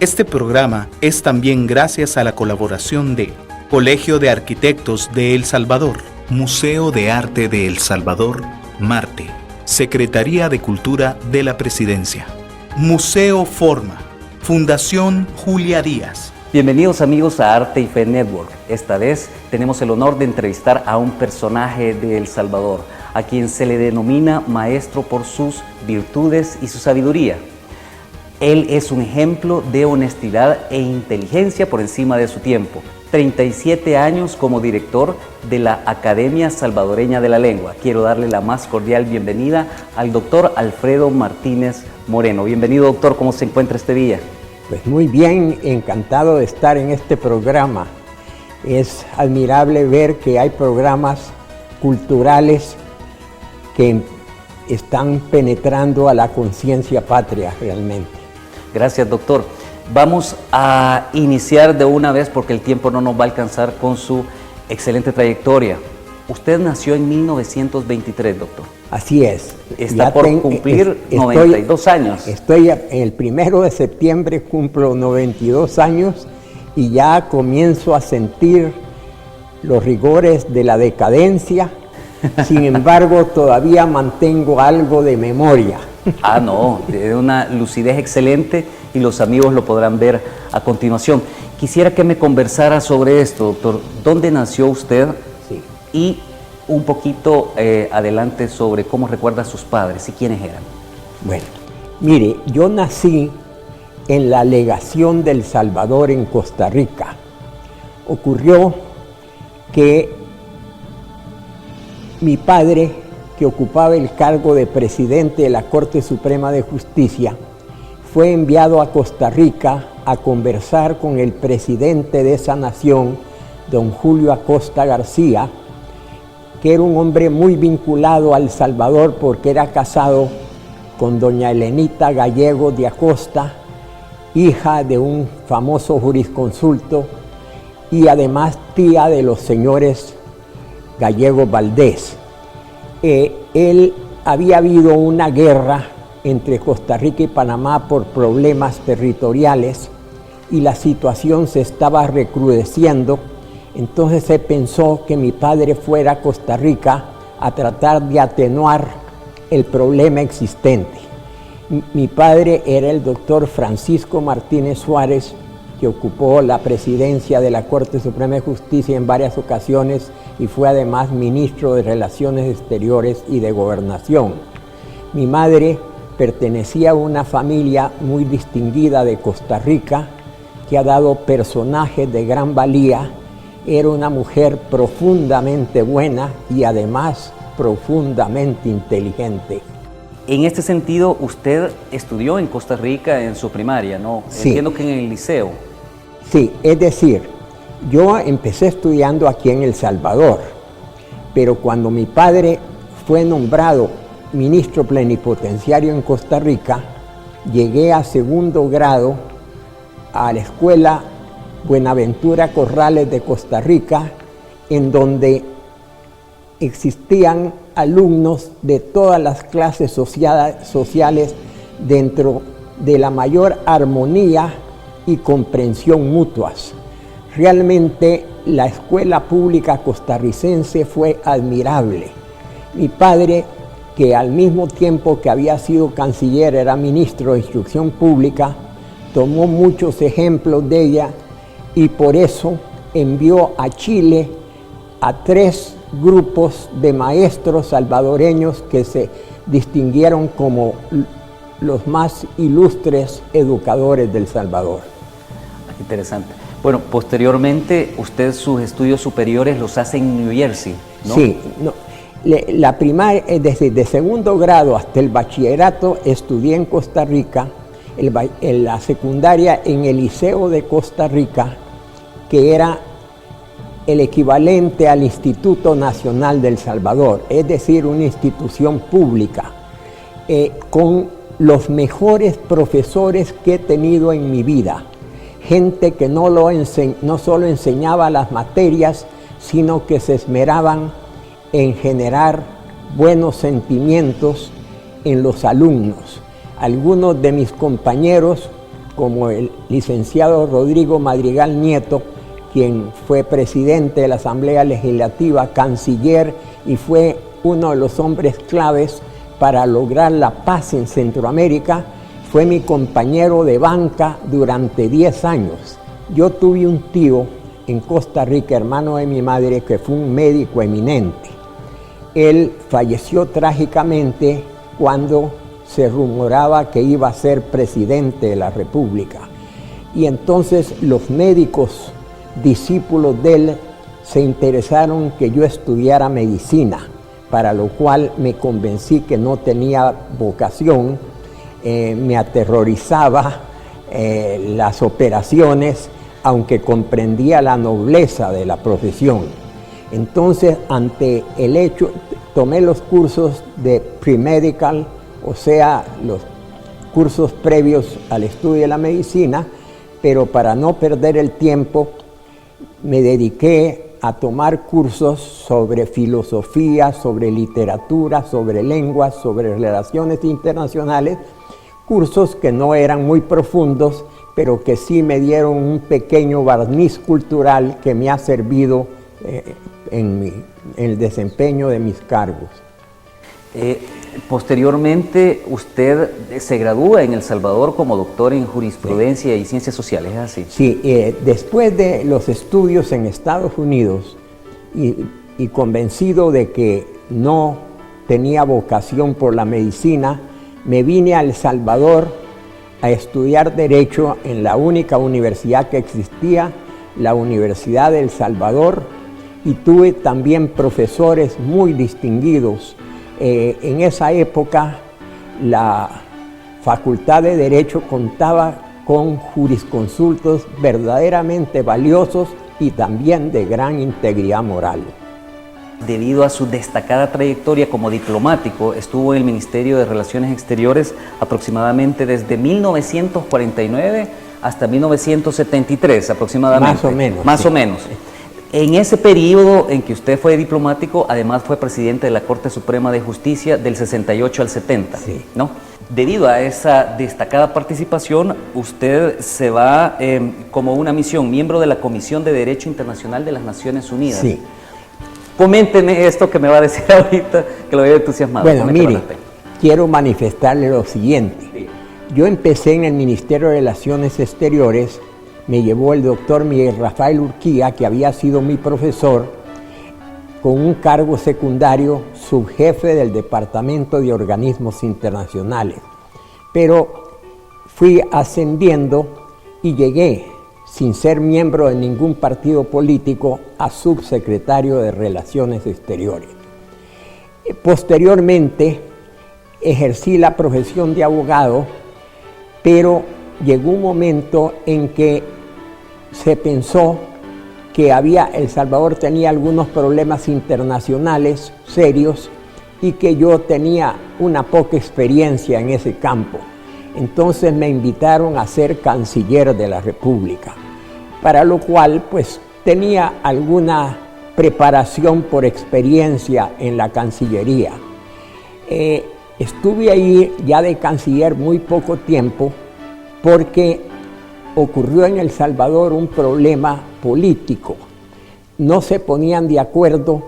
Este programa es también gracias a la colaboración de Colegio de Arquitectos de El Salvador, Museo de Arte de El Salvador, Marte, Secretaría de Cultura de la Presidencia, Museo Forma, Fundación Julia Díaz. Bienvenidos amigos a Arte y Fe Network. Esta vez tenemos el honor de entrevistar a un personaje de El Salvador, a quien se le denomina maestro por sus virtudes y su sabiduría. Él es un ejemplo de honestidad e inteligencia por encima de su tiempo. 37 años como director de la Academia Salvadoreña de la Lengua. Quiero darle la más cordial bienvenida al doctor Alfredo Martínez Moreno. Bienvenido, doctor. ¿Cómo se encuentra este día? Pues muy bien, encantado de estar en este programa. Es admirable ver que hay programas culturales que están penetrando a la conciencia patria realmente. Gracias, doctor. Vamos a iniciar de una vez porque el tiempo no nos va a alcanzar con su excelente trayectoria. Usted nació en 1923, doctor. Así es. Está por cumplir 92 años. Estoy el 1 de septiembre, cumplo 92 años y ya comienzo a sentir los rigores de la decadencia. Sin embargo, todavía mantengo algo de memoria. Ah, no, tiene una lucidez excelente y los amigos lo podrán ver a continuación. Quisiera que me conversara sobre esto, doctor. ¿Dónde nació usted? Sí. Y un poquito adelante sobre cómo recuerda a sus padres y quiénes eran. Bueno, mire, yo nací en la legación del Salvador en Costa Rica. Ocurrió que mi padre, que ocupaba el cargo de presidente de la Corte Suprema de Justicia, fue enviado a Costa Rica a conversar con el presidente de esa nación, don Julio Acosta García, que era un hombre muy vinculado a El Salvador porque era casado con doña Elenita Gallego de Acosta, hija de un famoso jurisconsulto y además tía de los señores Gallego Valdés. Había habido una guerra entre Costa Rica y Panamá por problemas territoriales y la situación se estaba recrudeciendo. Entonces se pensó que mi padre fuera a Costa Rica a tratar de atenuar el problema existente. Mi padre era el doctor Francisco Martínez Suárez, que ocupó la presidencia de la Corte Suprema de Justicia en varias ocasiones y fue además ministro de Relaciones Exteriores y de Gobernación. Mi madre pertenecía a una familia muy distinguida de Costa Rica que ha dado personajes de gran valía. Era una mujer profundamente buena y además profundamente inteligente. En este sentido, usted estudió en Costa Rica en su primaria, ¿no? Sí. Entiendo que en el liceo. Sí, es decir, yo empecé estudiando aquí en El Salvador, pero cuando mi padre fue nombrado ministro plenipotenciario en Costa Rica, llegué a segundo grado a la escuela Buenaventura Corrales de Costa Rica, en donde existían alumnos de todas las clases sociales dentro de la mayor armonía y comprensión mutuas. Realmente la escuela pública costarricense fue admirable. Mi padre, que al mismo tiempo que había sido canciller era ministro de Instrucción Pública, tomó muchos ejemplos de ella y por eso envió a Chile a 3 grupos de maestros salvadoreños que se distinguieron como los más ilustres educadores del Salvador. Interesante. Bueno, posteriormente usted sus estudios superiores los hace en New Jersey, ¿no? Sí, no, la primaria, desde de segundo grado hasta el bachillerato estudié en Costa Rica, la secundaria en el Liceo de Costa Rica, que era el equivalente al Instituto Nacional del Salvador, es decir, una institución pública, con los mejores profesores que he tenido en mi vida. Gente que no solo enseñaba las materias, sino que se esmeraban en generar buenos sentimientos en los alumnos. Algunos de mis compañeros como el licenciado Rodrigo Madrigal Nieto, quien fue presidente de la Asamblea Legislativa, canciller, y fue uno de los hombres claves para lograr la paz en Centroamérica. Fue mi compañero de banca durante 10 años. Yo tuve un tío en Costa Rica, hermano de mi madre, que fue un médico eminente. Él falleció trágicamente cuando se rumoraba que iba a ser presidente de la República. Y entonces los médicos discípulos de él se interesaron que yo estudiara medicina, para lo cual me convencí que no tenía vocación. Me aterrorizaba las operaciones, aunque comprendía la nobleza de la profesión. Entonces, ante el hecho, tomé los cursos de pre-medical, o sea, los cursos previos al estudio de la medicina, pero para no perder el tiempo, me dediqué a tomar cursos sobre filosofía, sobre literatura, sobre lenguas, sobre relaciones internacionales, cursos que no eran muy profundos, pero que sí me dieron un pequeño barniz cultural que me ha servido en el desempeño de mis cargos. Posteriormente, usted se gradúa en El Salvador como doctor en jurisprudencia y ciencias sociales, ¿es así? Sí, después de los estudios en Estados Unidos y convencido de que no tenía vocación por la medicina, me vine a El Salvador a estudiar Derecho en la única universidad que existía, la Universidad de El Salvador, y tuve también profesores muy distinguidos. En esa época la Facultad de Derecho contaba con jurisconsultos verdaderamente valiosos y también de gran integridad moral. Debido a su destacada trayectoria como diplomático, estuvo en el Ministerio de Relaciones Exteriores aproximadamente desde 1949 hasta 1973 aproximadamente. Más o menos. Más o menos. En ese periodo en que usted fue diplomático, además fue presidente de la Corte Suprema de Justicia del 68 al 70, sí, ¿no? Debido a esa destacada participación, usted se va como una misión, miembro de la Comisión de Derecho Internacional de las Naciones Unidas. Sí. Coménteme esto que me va a decir ahorita, que lo veo entusiasmado. Bueno, mire, quiero manifestarle lo siguiente. Sí. Yo empecé en el Ministerio de Relaciones Exteriores, me llevó el doctor Miguel Rafael Urquía, que había sido mi profesor, con un cargo secundario, subjefe del Departamento de Organismos Internacionales. Pero fui ascendiendo y llegué, sin ser miembro de ningún partido político, a subsecretario de Relaciones Exteriores. Posteriormente, ejercí la profesión de abogado, pero llegó un momento en que se pensó que El Salvador tenía algunos problemas internacionales serios y que yo tenía una poca experiencia en ese campo. Entonces me invitaron a ser canciller de la República, para lo cual pues tenía alguna preparación por experiencia en la Cancillería. Estuve ahí ya de canciller muy poco tiempo, porque ocurrió en El Salvador un problema político. No se ponían de acuerdo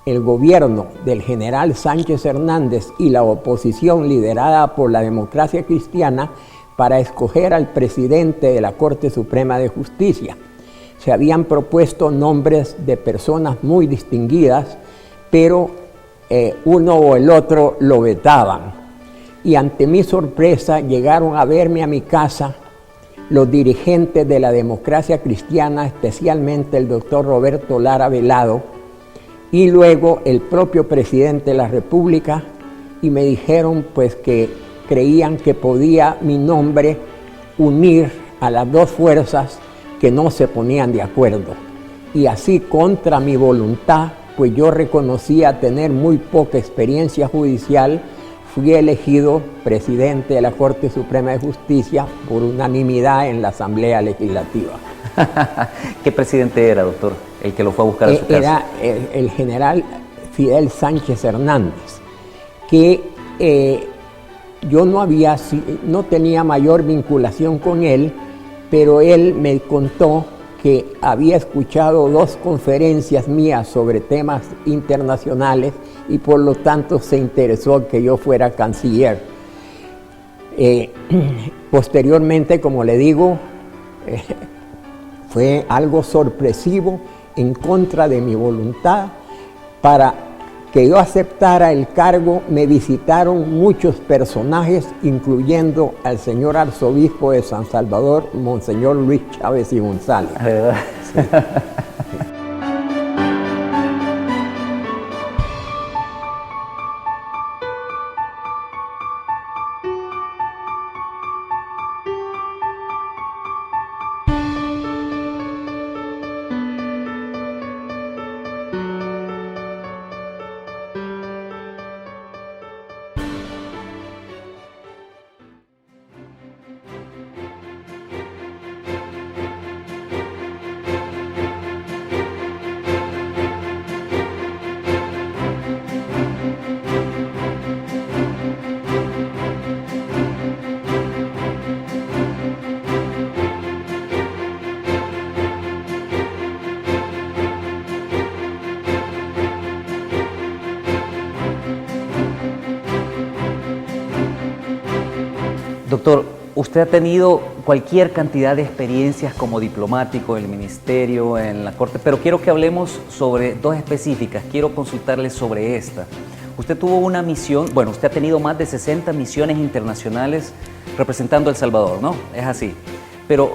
el gobierno del general Sánchez Hernández y la oposición liderada por la Democracia Cristiana para escoger al presidente de la Corte Suprema de Justicia. Se habían propuesto nombres de personas muy distinguidas, pero uno o el otro lo vetaban. Y ante mi sorpresa llegaron a verme a mi casa los dirigentes de la Democracia Cristiana, especialmente el doctor Roberto Lara Velado, y luego el propio presidente de la República, y me dijeron pues que creían que podía mi nombre unir a las dos fuerzas que no se ponían de acuerdo. Y así, contra mi voluntad, pues yo reconocía tener muy poca experiencia judicial, fui elegido presidente de la Corte Suprema de Justicia por unanimidad en la Asamblea Legislativa. ¿Qué presidente era, doctor, el que lo fue a buscar a su casa? Era el general Fidel Sánchez Hernández, que yo no tenía mayor vinculación con él, pero él me contó que había escuchado 2 conferencias mías sobre temas internacionales y por lo tanto se interesó que yo fuera canciller. Posteriormente, como le digo, fue algo sorpresivo, en contra de mi voluntad. Para que yo aceptara el cargo me visitaron muchos personajes, incluyendo al señor arzobispo de San Salvador, Monseñor Luis Chávez y González. Sí. Doctor, usted ha tenido cualquier cantidad de experiencias como diplomático en el ministerio, en la corte, pero quiero que hablemos sobre 2 específicas. Quiero consultarle sobre esta. Usted tuvo una misión, bueno, usted ha tenido más de 60 misiones internacionales representando a El Salvador, ¿no? Es así. Pero,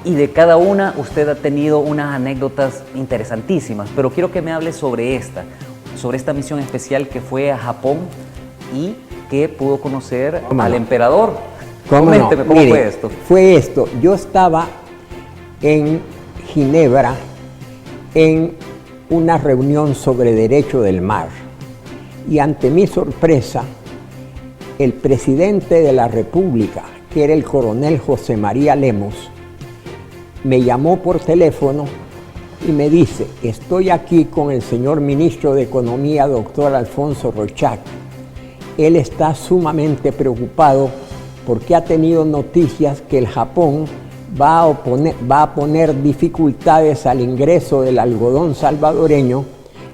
y de cada una usted ha tenido unas anécdotas interesantísimas, pero quiero que me hable sobre esta misión especial que fue a Japón y que pudo conocer al emperador. Coménteme, ¿cómo fue esto? Fue esto, yo estaba en Ginebra en una reunión sobre derecho del mar y ante mi sorpresa, el presidente de la República, que era el coronel José María Lemos, me llamó por teléfono y me dice: estoy aquí con el señor ministro de Economía, doctor Alfonso Rochac. Él está sumamente preocupado porque ha tenido noticias que el Japón va a poner dificultades al ingreso del algodón salvadoreño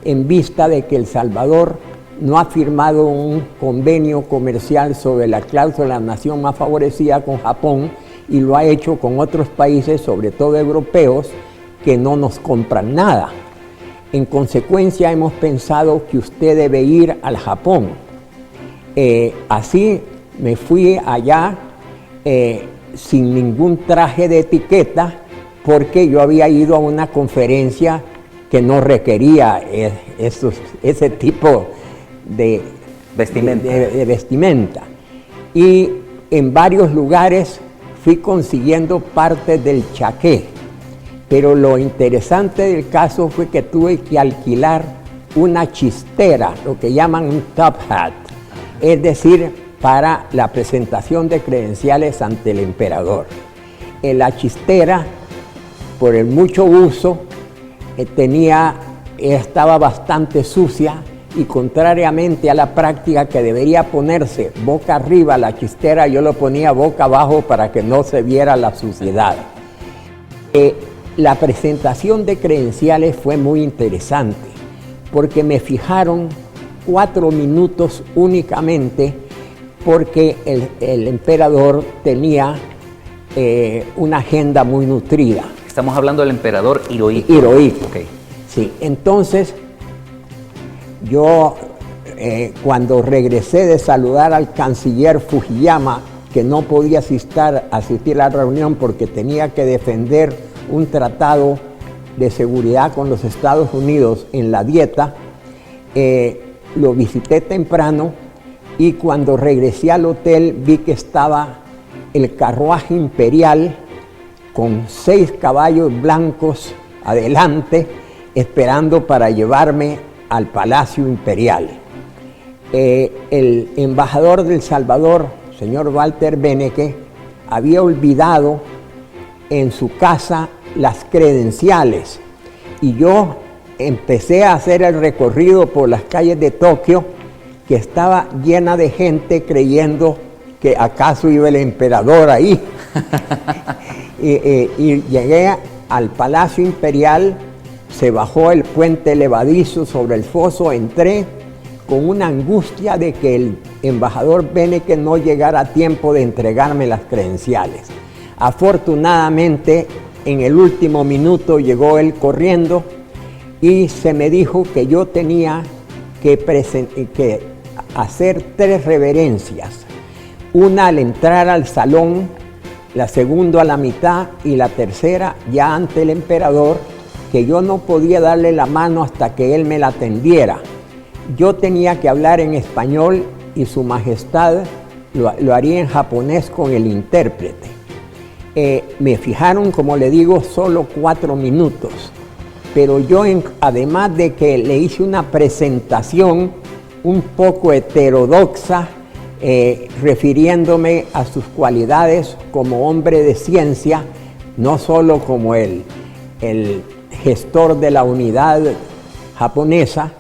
en vista de que El Salvador no ha firmado un convenio comercial sobre la cláusula nación más favorecida con Japón y lo ha hecho con otros países, sobre todo europeos, que no nos compran nada. En consecuencia, hemos pensado que usted debe ir al Japón. Así me fui allá sin ningún traje de etiqueta, porque yo había ido a una conferencia que no requería ese tipo de vestimenta. Y en varios lugares fui consiguiendo parte del chaqué, pero lo interesante del caso fue que tuve que alquilar una chistera, lo que llaman un top hat, es decir, para la presentación de credenciales ante el emperador. La chistera, por el mucho uso, estaba bastante sucia y, contrariamente a la práctica que debería ponerse boca arriba la chistera, yo lo ponía boca abajo para que no se viera la suciedad. La presentación de credenciales fue muy interesante porque me fijaron 4 minutos únicamente, porque el emperador tenía una agenda muy nutrida. Estamos hablando del emperador Hirohito. Hirohito. Okay. Sí, entonces yo cuando regresé de saludar al canciller Fujiyama, que no podía asistir a la reunión porque tenía que defender un tratado de seguridad con los Estados Unidos en la dieta, lo visité temprano. Y cuando regresé al hotel vi que estaba el carruaje imperial con 6 caballos blancos adelante, esperando para llevarme al Palacio Imperial. El embajador de El Salvador, señor Walter Beneke, había olvidado en su casa las credenciales y yo empecé a hacer el recorrido por las calles de Tokio, que estaba llena de gente creyendo que acaso iba el emperador ahí. Y llegué al Palacio Imperial, se bajó el puente levadizo sobre el foso, entré con una angustia de que el embajador Beneke no llegara a tiempo de entregarme las credenciales. Afortunadamente, en el último minuto llegó él corriendo y se me dijo que yo tenía que hacer 3 reverencias. Una al entrar al salón, la segunda a la mitad y la tercera ya ante el emperador, que yo no podía darle la mano hasta que él me la tendiera. Yo tenía que hablar en español y su majestad lo haría en japonés con el intérprete. Me fijaron, como le digo, solo 4 minutos, pero yo además de que le hice una presentación un poco heterodoxa, refiriéndome a sus cualidades como hombre de ciencia, no solo como el gestor de la unidad japonesa,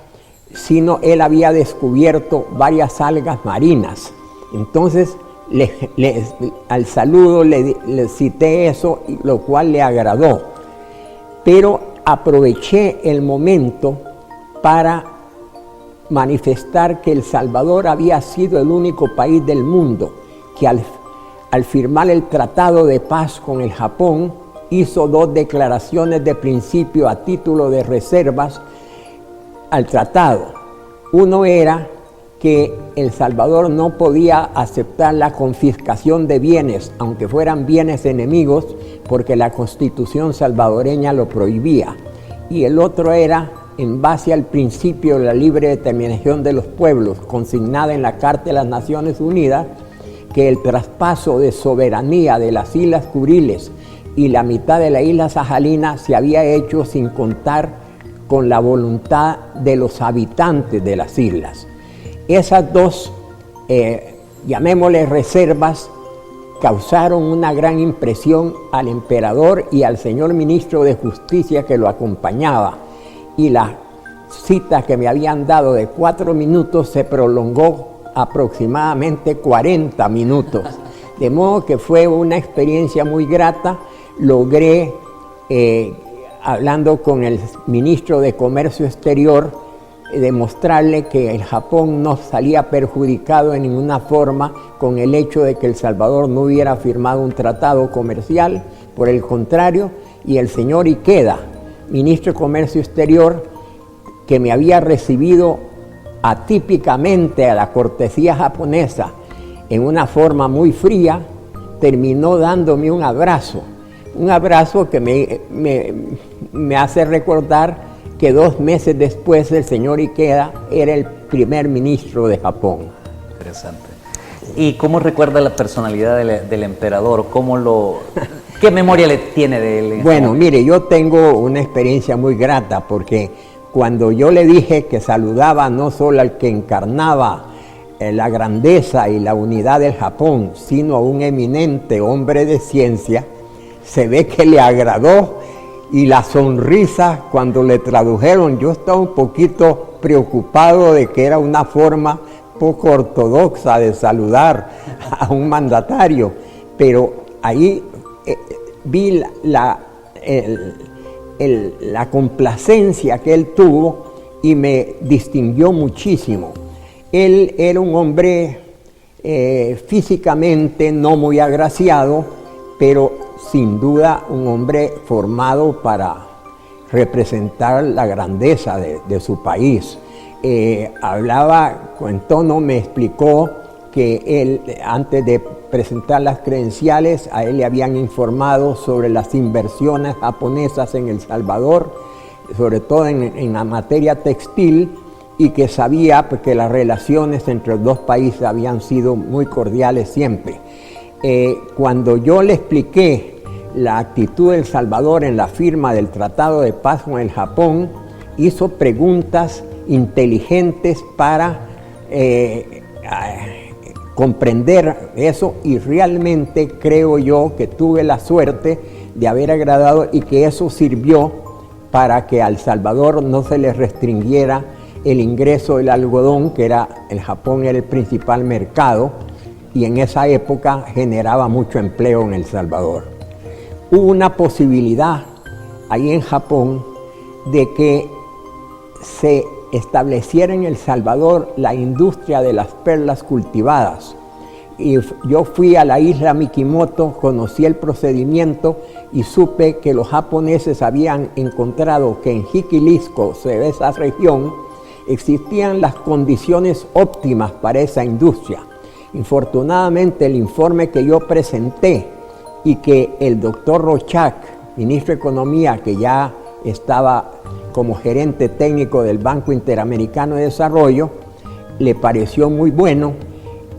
sino él había descubierto varias algas marinas. Entonces, al saludo le cité eso, lo cual le agradó. Pero aproveché el momento para manifestar que El Salvador había sido el único país del mundo que al firmar el Tratado de Paz con el Japón hizo 2 declaraciones de principio a título de reservas al tratado. Uno era que El Salvador no podía aceptar la confiscación de bienes, aunque fueran bienes enemigos, porque la Constitución salvadoreña lo prohibía. Y el otro era, en base al principio de la libre determinación de los pueblos, consignada en la Carta de las Naciones Unidas, que el traspaso de soberanía de las Islas Kuriles y la mitad de la isla Sajalina se había hecho sin contar con la voluntad de los habitantes de las islas. Esas 2, llamémosle reservas, causaron una gran impresión al emperador y al señor ministro de Justicia que lo acompañaba. Y la cita que me habían dado de 4 minutos se prolongó aproximadamente 40 minutos. De modo que fue una experiencia muy grata. Logré, hablando con el ministro de Comercio Exterior, demostrarle que el Japón no salía perjudicado en ninguna forma con el hecho de que El Salvador no hubiera firmado un tratado comercial, por el contrario, y el señor Ikeda, ministro de Comercio Exterior, que me había recibido atípicamente a la cortesía japonesa en una forma muy fría, terminó dándome un abrazo que me hace recordar que 2 meses después el señor Ikeda era el primer ministro de Japón. Interesante. ¿Y cómo recuerda la personalidad del emperador? ¿Qué memoria le tiene de él? Bueno, mire, yo tengo una experiencia muy grata porque cuando yo le dije que saludaba no solo al que encarnaba la grandeza y la unidad del Japón, sino a un eminente hombre de ciencia, se ve que le agradó. Y la sonrisa cuando le tradujeron, yo estaba un poquito preocupado de que era una forma poco ortodoxa de saludar a un mandatario, pero ahí vi la complacencia que él tuvo y me distinguió muchísimo. Él era un hombre físicamente no muy agraciado, pero sin duda un hombre formado para representar la grandeza de su país. Hablaba con tono, me explicó que él, antes de presentar las credenciales, a él le habían informado sobre las inversiones japonesas en El Salvador, sobre todo en la materia textil, y que sabía que las relaciones entre los 2 países habían sido muy cordiales siempre. Cuando yo le expliqué la actitud de El Salvador en la firma del Tratado de Paz con el Japón, hizo preguntas inteligentes para comprender eso, y realmente creo yo que tuve la suerte de haber agradado y que eso sirvió para que a El Salvador no se le restringiera el ingreso del algodón, que el Japón era el principal mercado, y en esa época generaba mucho empleo en El Salvador. Hubo una posibilidad ahí en Japón de que se estableciera en El Salvador la industria de las perlas cultivadas. Y yo fui a la isla Mikimoto, conocí el procedimiento y supe que los japoneses habían encontrado que en Jiquilisco, de esa región, existían las condiciones óptimas para esa industria. Infortunadamente, el informe que yo presenté y que el doctor Rochac, ministro de Economía, que ya estaba como gerente técnico del Banco Interamericano de Desarrollo, le pareció muy bueno.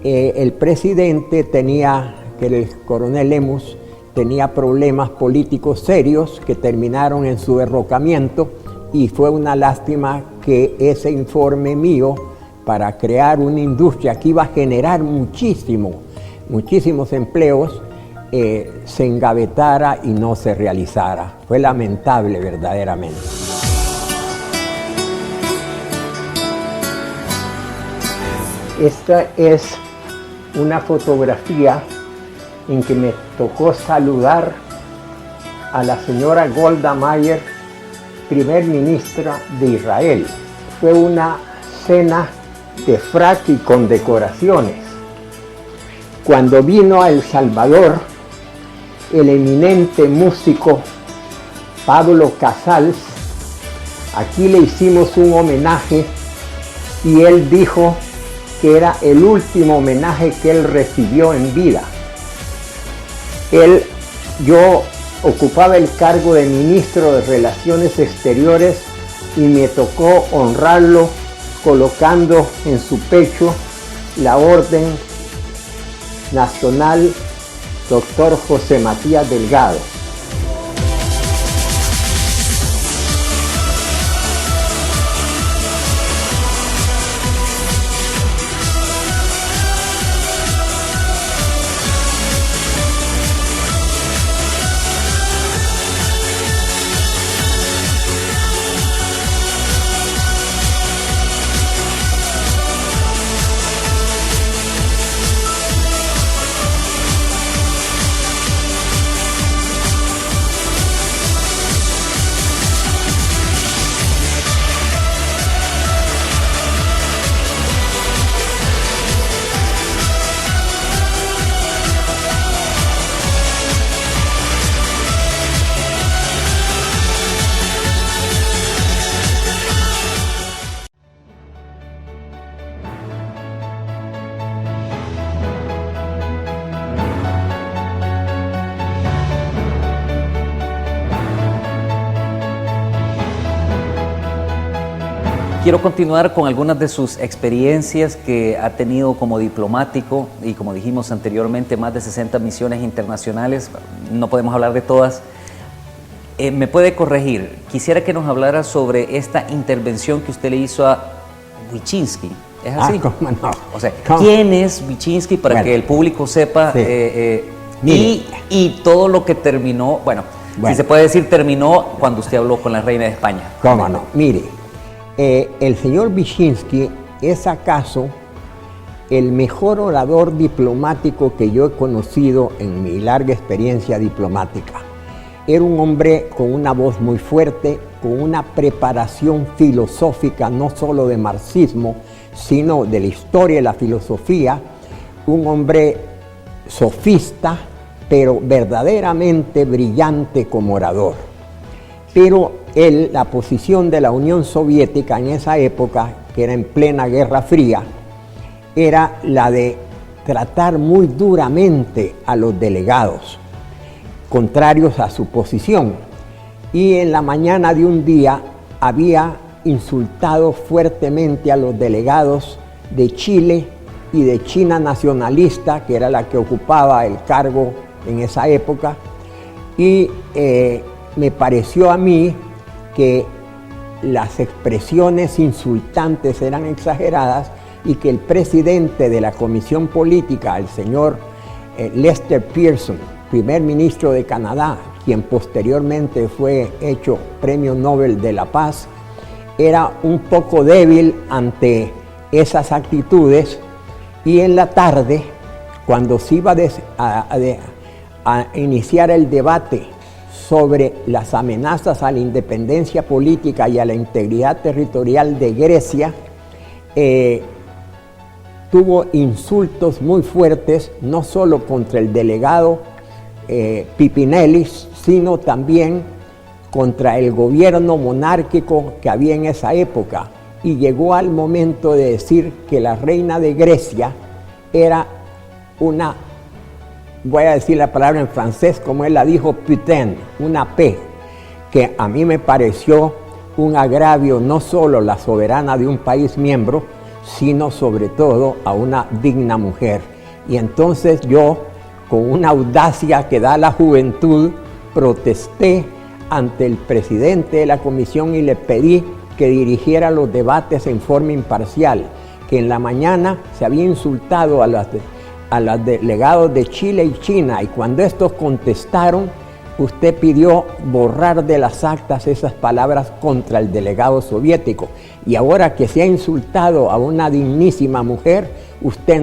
El presidente tenía, que el coronel Lemus, tenía problemas políticos serios que terminaron en su derrocamiento, y fue una lástima que ese informe mío para crear una industria que iba a generar muchísimos empleos, se engavetara y no se realizara. Fue lamentable verdaderamente. Esta es una fotografía en que me tocó saludar a la señora Golda Meir, primer ministra de Israel. Fue una cena de frac y con decoraciones. Cuando vino a El Salvador, el eminente músico Pablo Casals, aquí le hicimos un homenaje y él dijo que era el último homenaje que él recibió en vida. Yo ocupaba el cargo de ministro de Relaciones Exteriores y me tocó honrarlo colocando en su pecho la Orden Nacional Dr. José Matías Delgado. Quiero continuar con algunas de sus experiencias que ha tenido como diplomático y, como dijimos anteriormente, más de 60 misiones internacionales. No podemos hablar de todas. ¿Me puede corregir? Quisiera que nos hablara sobre esta intervención que usted le hizo a Wyszynski. ¿Es así? ¿Cómo no? O sea, ¿quién es Wyszynski para que el público sepa? Sí. Y todo lo que terminó, si se puede decir, terminó cuando usted habló con la reina de España. ¿Cómo no? Mire. El señor Wyszynski es acaso el mejor orador diplomático que yo he conocido en mi larga experiencia diplomática. Era un hombre con una voz muy fuerte, con una preparación filosófica no solo de marxismo, sino de la historia y la filosofía, un hombre sofista, pero verdaderamente brillante como orador. Pero la posición de la Unión Soviética en esa época, que era en plena Guerra Fría, era la de tratar muy duramente a los delegados, contrarios a su posición. Y en la mañana de un día había insultado fuertemente a los delegados de Chile y de China nacionalista, que era la que ocupaba el cargo en esa época, y me pareció a mí que las expresiones insultantes eran exageradas y que el presidente de la Comisión Política, el señor Lester Pearson, primer ministro de Canadá, quien posteriormente fue hecho Premio Nobel de la Paz, era un poco débil ante esas actitudes, y en la tarde, cuando se iba a iniciar el debate sobre las amenazas a la independencia política y a la integridad territorial de Grecia, tuvo insultos muy fuertes, no solo contra el delegado Pipinellis, sino también contra el gobierno monárquico que había en esa época. Y llegó al momento de decir que la reina de Grecia era una, voy a decir la palabra en francés como él la dijo, putain, una P, que a mí me pareció un agravio no solo a la soberana de un país miembro, sino sobre todo a una digna mujer. Y entonces yo, con una audacia que da la juventud, protesté ante el presidente de la comisión y le pedí que dirigiera los debates en forma imparcial, que en la mañana se había insultado a los delegados de Chile y China, y cuando estos contestaron, usted pidió borrar de las actas esas palabras contra el delegado soviético. Y ahora que se ha insultado a una dignísima mujer, usted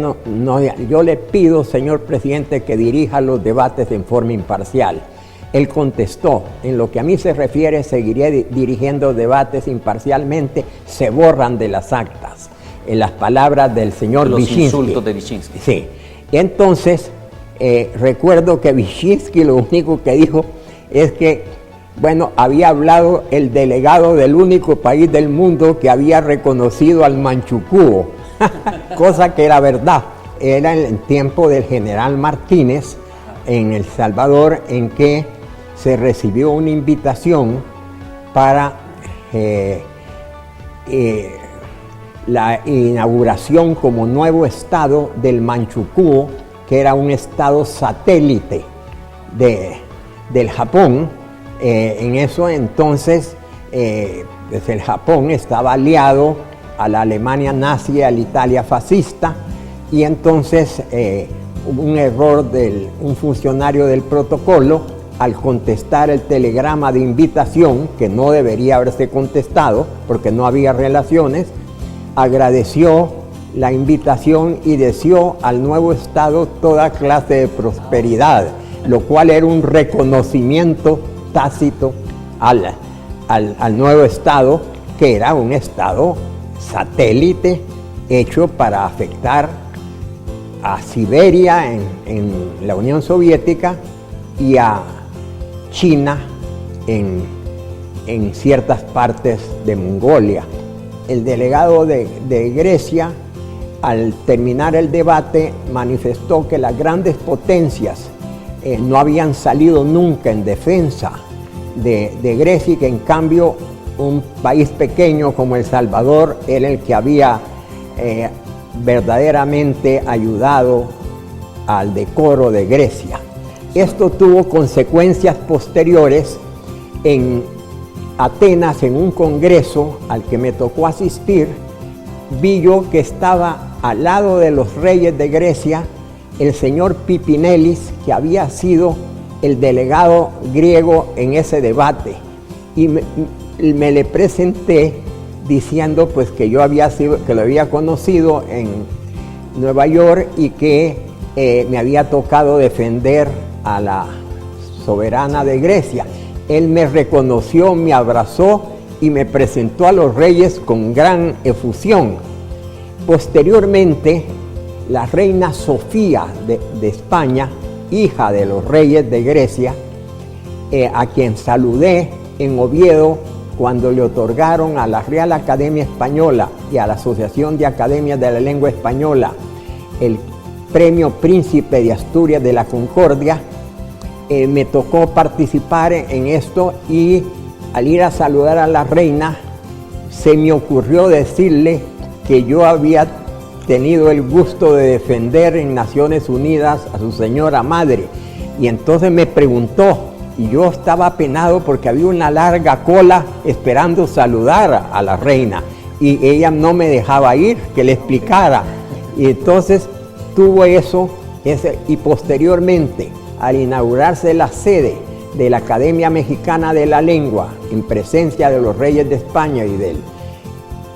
yo le pido, señor presidente, que dirija los debates en forma imparcial. Él contestó, en lo que a mí se refiere, seguiré dirigiendo debates imparcialmente, se borran de las actas. En las palabras del señor Vyshinsky. Los insultos de Vyshinsky. Sí. Y entonces, recuerdo que Vyshinsky lo único que dijo es que, bueno, había hablado el delegado del único país del mundo que había reconocido al Manchukuo, cosa que era verdad. Era en el tiempo del general Martínez en El Salvador, en que se recibió una invitación para la inauguración como nuevo estado del Manchukuo, que era un estado satélite del Japón. En eso entonces pues el Japón estaba aliado a la Alemania nazi y a la Italia fascista, y entonces hubo un error de un funcionario del protocolo al contestar el telegrama de invitación, que no debería haberse contestado porque no había relaciones. Agradeció la invitación y deseó al nuevo estado toda clase de prosperidad, lo cual era un reconocimiento tácito al nuevo estado, que era un estado satélite hecho para afectar a Siberia en la Unión Soviética y a China en ciertas partes de Mongolia. El delegado de Grecia, al terminar el debate, manifestó que las grandes potencias no habían salido nunca en defensa de Grecia, y que en cambio un país pequeño como El Salvador era el que había verdaderamente ayudado al decoro de Grecia. Esto tuvo consecuencias posteriores. En Atenas, en un congreso al que me tocó asistir, vi yo que estaba al lado de los reyes de Grecia el señor Pipinellis, que había sido el delegado griego en ese debate, y me le presenté diciendo pues que yo lo había conocido en Nueva York y que me había tocado defender a la soberana de Grecia. Él me reconoció, me abrazó y me presentó a los reyes con gran efusión. Posteriormente, la reina Sofía de España, hija de los reyes de Grecia, a quien saludé en Oviedo cuando le otorgaron a la Real Academia Española y a la Asociación de Academias de la Lengua Española el Premio Príncipe de Asturias de la Concordia. Me tocó participar en esto, y al ir a saludar a la reina se me ocurrió decirle que yo había tenido el gusto de defender en Naciones Unidas a su señora madre, y entonces me preguntó, y yo estaba apenado porque había una larga cola esperando saludar a la reina, y ella no me dejaba ir, que le explicara. Y entonces tuvo eso, y posteriormente, al inaugurarse la sede de la Academia Mexicana de la Lengua, en presencia de los reyes de España y del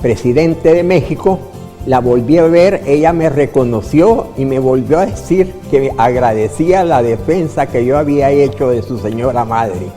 presidente de México, la volví a ver, ella me reconoció y me volvió a decir que agradecía la defensa que yo había hecho de su señora madre.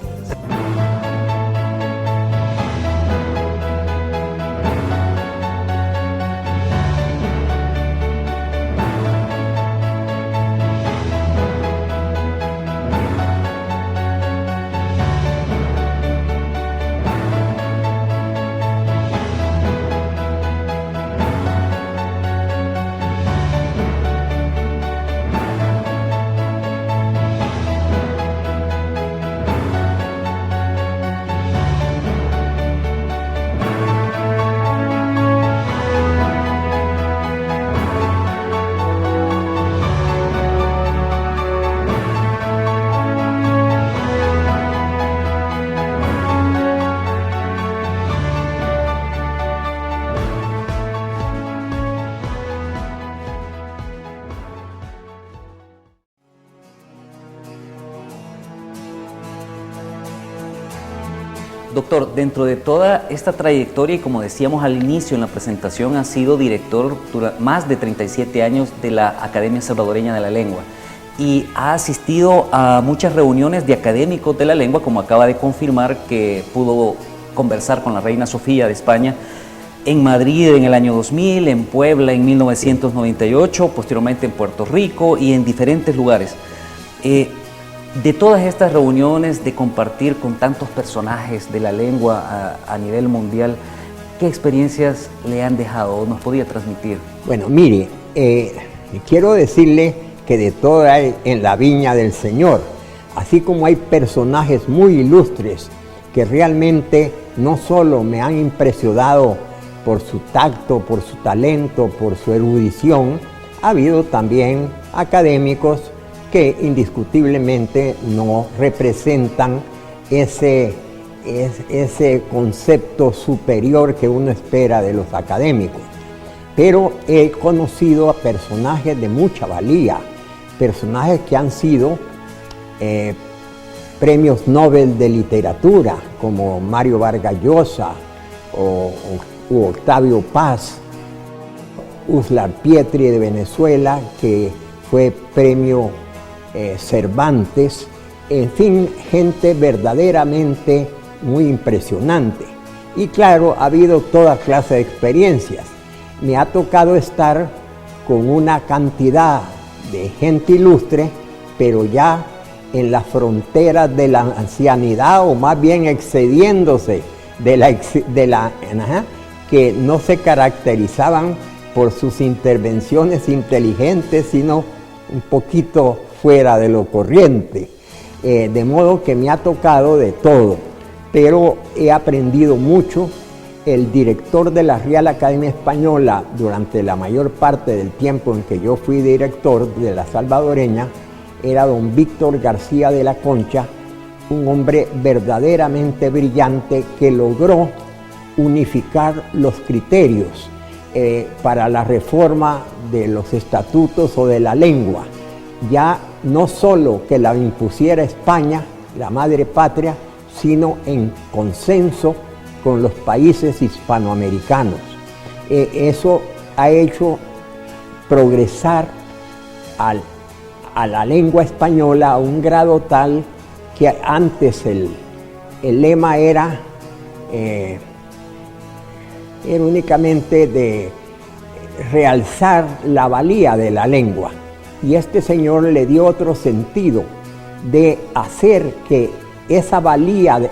Doctor, dentro de toda esta trayectoria, y como decíamos al inicio en la presentación, ha sido director durante más de 37 años de la Academia Salvadoreña de la Lengua y ha asistido a muchas reuniones de académicos de la lengua, como acaba de confirmar que pudo conversar con la Reina Sofía de España en Madrid en el año 2000, en Puebla en 1998, posteriormente en Puerto Rico y en diferentes lugares. De todas estas reuniones, de compartir con tantos personajes de la lengua a nivel mundial, ¿qué experiencias le han dejado o nos podía transmitir? Bueno, mire, quiero decirle que de todo hay en la viña del Señor, así como hay personajes muy ilustres que realmente no solo me han impresionado por su tacto, por su talento, por su erudición, ha habido también académicos que indiscutiblemente no representan ese concepto superior que uno espera de los académicos. Pero he conocido a personajes de mucha valía, personajes que han sido premios Nobel de literatura, como Mario Vargas Llosa u Octavio Paz, Uslar Pietri de Venezuela, que fue premio Cervantes, en fin, gente verdaderamente muy impresionante. Y claro, ha habido toda clase de experiencias. Me ha tocado estar con una cantidad de gente ilustre, pero ya en las fronteras de la ancianidad, o más bien excediéndose que no se caracterizaban por sus intervenciones inteligentes, sino un poquito fuera de lo corriente, de modo que me ha tocado de todo, pero he aprendido mucho. El director de la Real Academia Española durante la mayor parte del tiempo en que yo fui director de la salvadoreña era don Víctor García de la Concha, un hombre verdaderamente brillante que logró unificar los criterios para la reforma de los estatutos o de la lengua. Ya no solo que la impusiera España, la madre patria, sino en consenso con los países hispanoamericanos. Eso ha hecho progresar a la lengua española a un grado tal que antes el lema era únicamente de realzar la valía de la lengua. Y este señor le dio otro sentido de hacer que esa valía de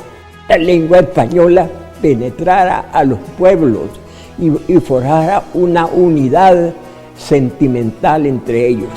la lengua española penetrara a los pueblos y forjara una unidad sentimental entre ellos.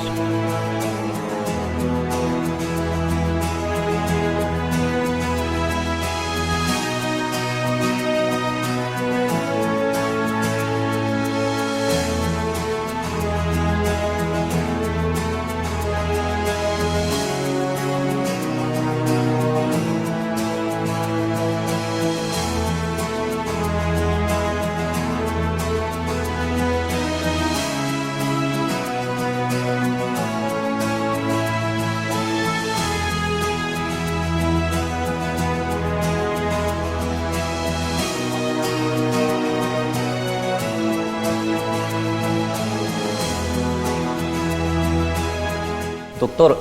Doctor,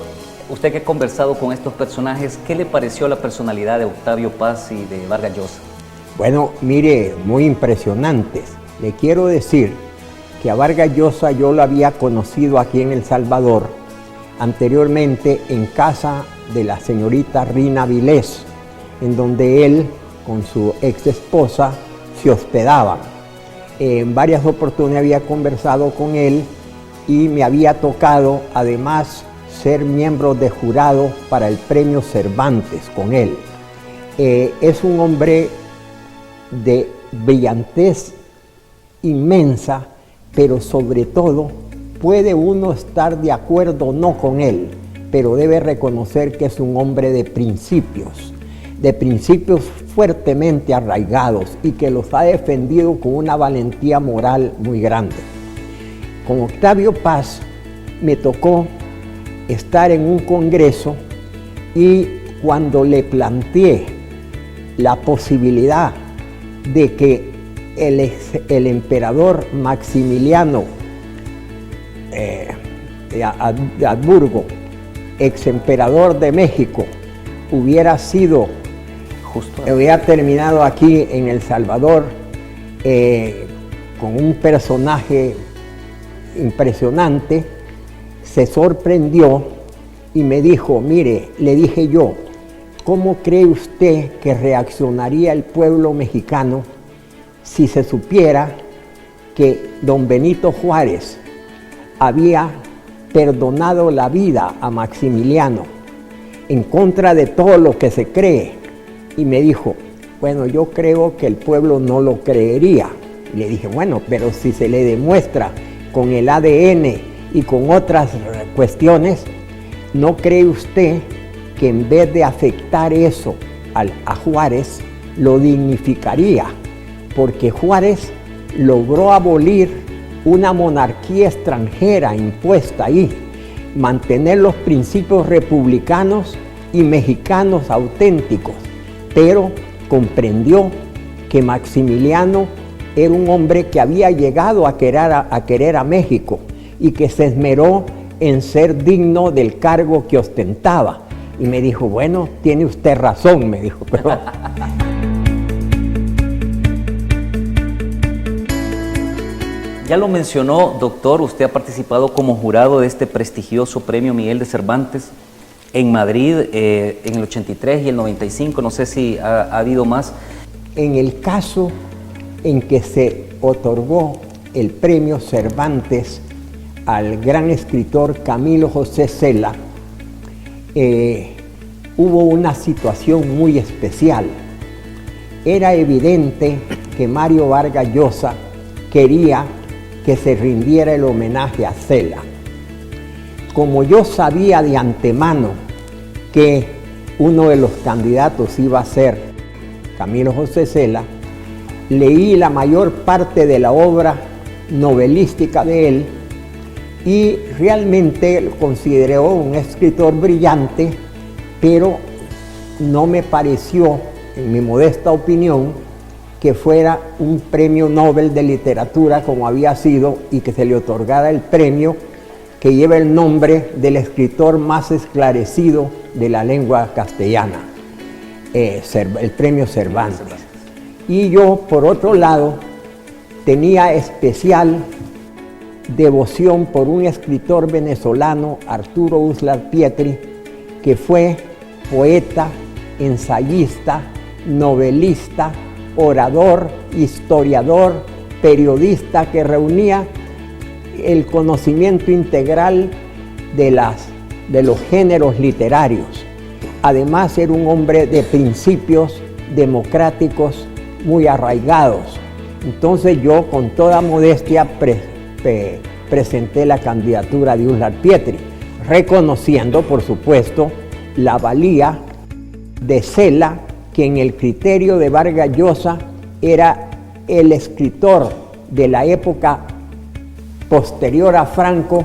usted que ha conversado con estos personajes, ¿qué le pareció la personalidad de Octavio Paz y de Vargas Llosa? Bueno, mire, muy impresionantes. Le quiero decir que a Vargas Llosa yo lo había conocido aquí en El Salvador, anteriormente en casa de la señorita Rina Vilés, en donde él con su ex esposa se hospedaban. En varias oportunidades había conversado con él y me había tocado además ser miembro de jurado para el premio Cervantes con él. Es un hombre de brillantez inmensa, pero sobre todo puede uno estar de acuerdo o no con él, pero debe reconocer que es un hombre de principios fuertemente arraigados y que los ha defendido con una valentía moral muy grande. Con Octavio Paz me tocó estar en un congreso y cuando le planteé la posibilidad de que el emperador Maximiliano de Habsburgo, ex emperador de México, hubiera terminado aquí en El Salvador con un personaje impresionante, se sorprendió y me dijo, mire, le dije yo, ¿cómo cree usted que reaccionaría el pueblo mexicano si se supiera que don Benito Juárez había perdonado la vida a Maximiliano en contra de todo lo que se cree? Y me dijo, bueno, yo creo que el pueblo no lo creería. Y le dije, bueno, pero si se le demuestra con el ADN y con otras cuestiones, ¿no cree usted que en vez de afectar eso a Juárez, lo dignificaría? Porque Juárez logró abolir una monarquía extranjera impuesta ahí, mantener los principios republicanos y mexicanos auténticos, pero comprendió que Maximiliano era un hombre que había llegado a querer a México y que se esmeró en ser digno del cargo que ostentaba. Y me dijo, bueno, tiene usted razón, me dijo, pero... Ya lo mencionó, doctor, usted ha participado como jurado de este prestigioso premio Miguel de Cervantes en Madrid en el 83 y el 95, no sé si ha habido más. En el caso en que se otorgó el premio Cervantes al gran escritor Camilo José Cela, hubo una situación muy especial. Era evidente que Mario Vargas Llosa quería que se rindiera el homenaje a Cela. Como yo sabía de antemano que uno de los candidatos iba a ser Camilo José Cela, leí la mayor parte de la obra novelística de él y realmente lo consideré un escritor brillante, pero no me pareció, en mi modesta opinión, que fuera un premio Nobel de literatura como había sido y que se le otorgara el premio que lleva el nombre del escritor más esclarecido de la lengua castellana, el premio Cervantes. Y yo, por otro lado, tenía especial devoción por un escritor venezolano, Arturo Uslar Pietri, que fue poeta, ensayista, novelista, orador, historiador, periodista, que reunía el conocimiento integral de los géneros literarios. Además, era un hombre de principios democráticos muy arraigados. Entonces yo, con toda modestia, presenté la candidatura de Uslar Pietri, reconociendo, por supuesto, la valía de Cela, que en el criterio de Vargas Llosa era el escritor de la época posterior a Franco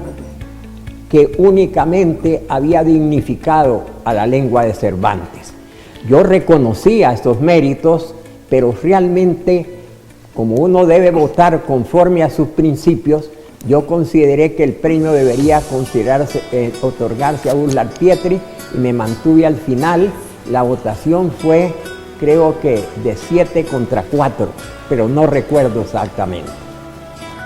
que únicamente había dignificado a la lengua de Cervantes. Yo reconocía estos méritos, pero realmente, como uno debe votar conforme a sus principios, Yo consideré que el premio debería otorgarse a Urlar Pietri y me mantuve al final. La votación fue, creo que de 7 contra 4, pero no recuerdo exactamente.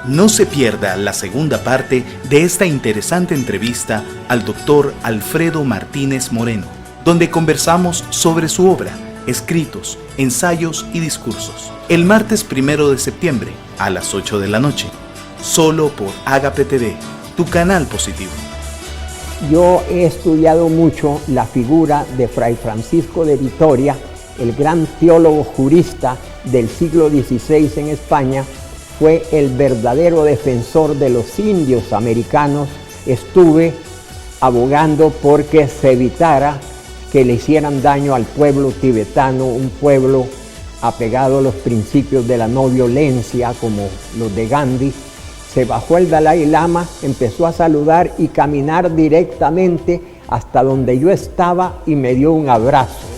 No se pierda la segunda parte de esta interesante entrevista al doctor Alfredo Martínez Moreno, donde conversamos sobre su obra, escritos, ensayos y discursos. El martes 1 de septiembre a las 8 de la noche, solo por Agape TV, tu canal positivo. Yo he estudiado mucho la figura de Fray Francisco de Vitoria, el gran teólogo jurista del siglo XVI en España. Fue el verdadero defensor de los indios americanos. Estuve abogando porque se evitara que le hicieran daño al pueblo tibetano, un pueblo apegado a los principios de la no violencia como los de Gandhi. Se bajó el Dalai Lama, empezó a saludar y caminar directamente hasta donde yo estaba y me dio un abrazo.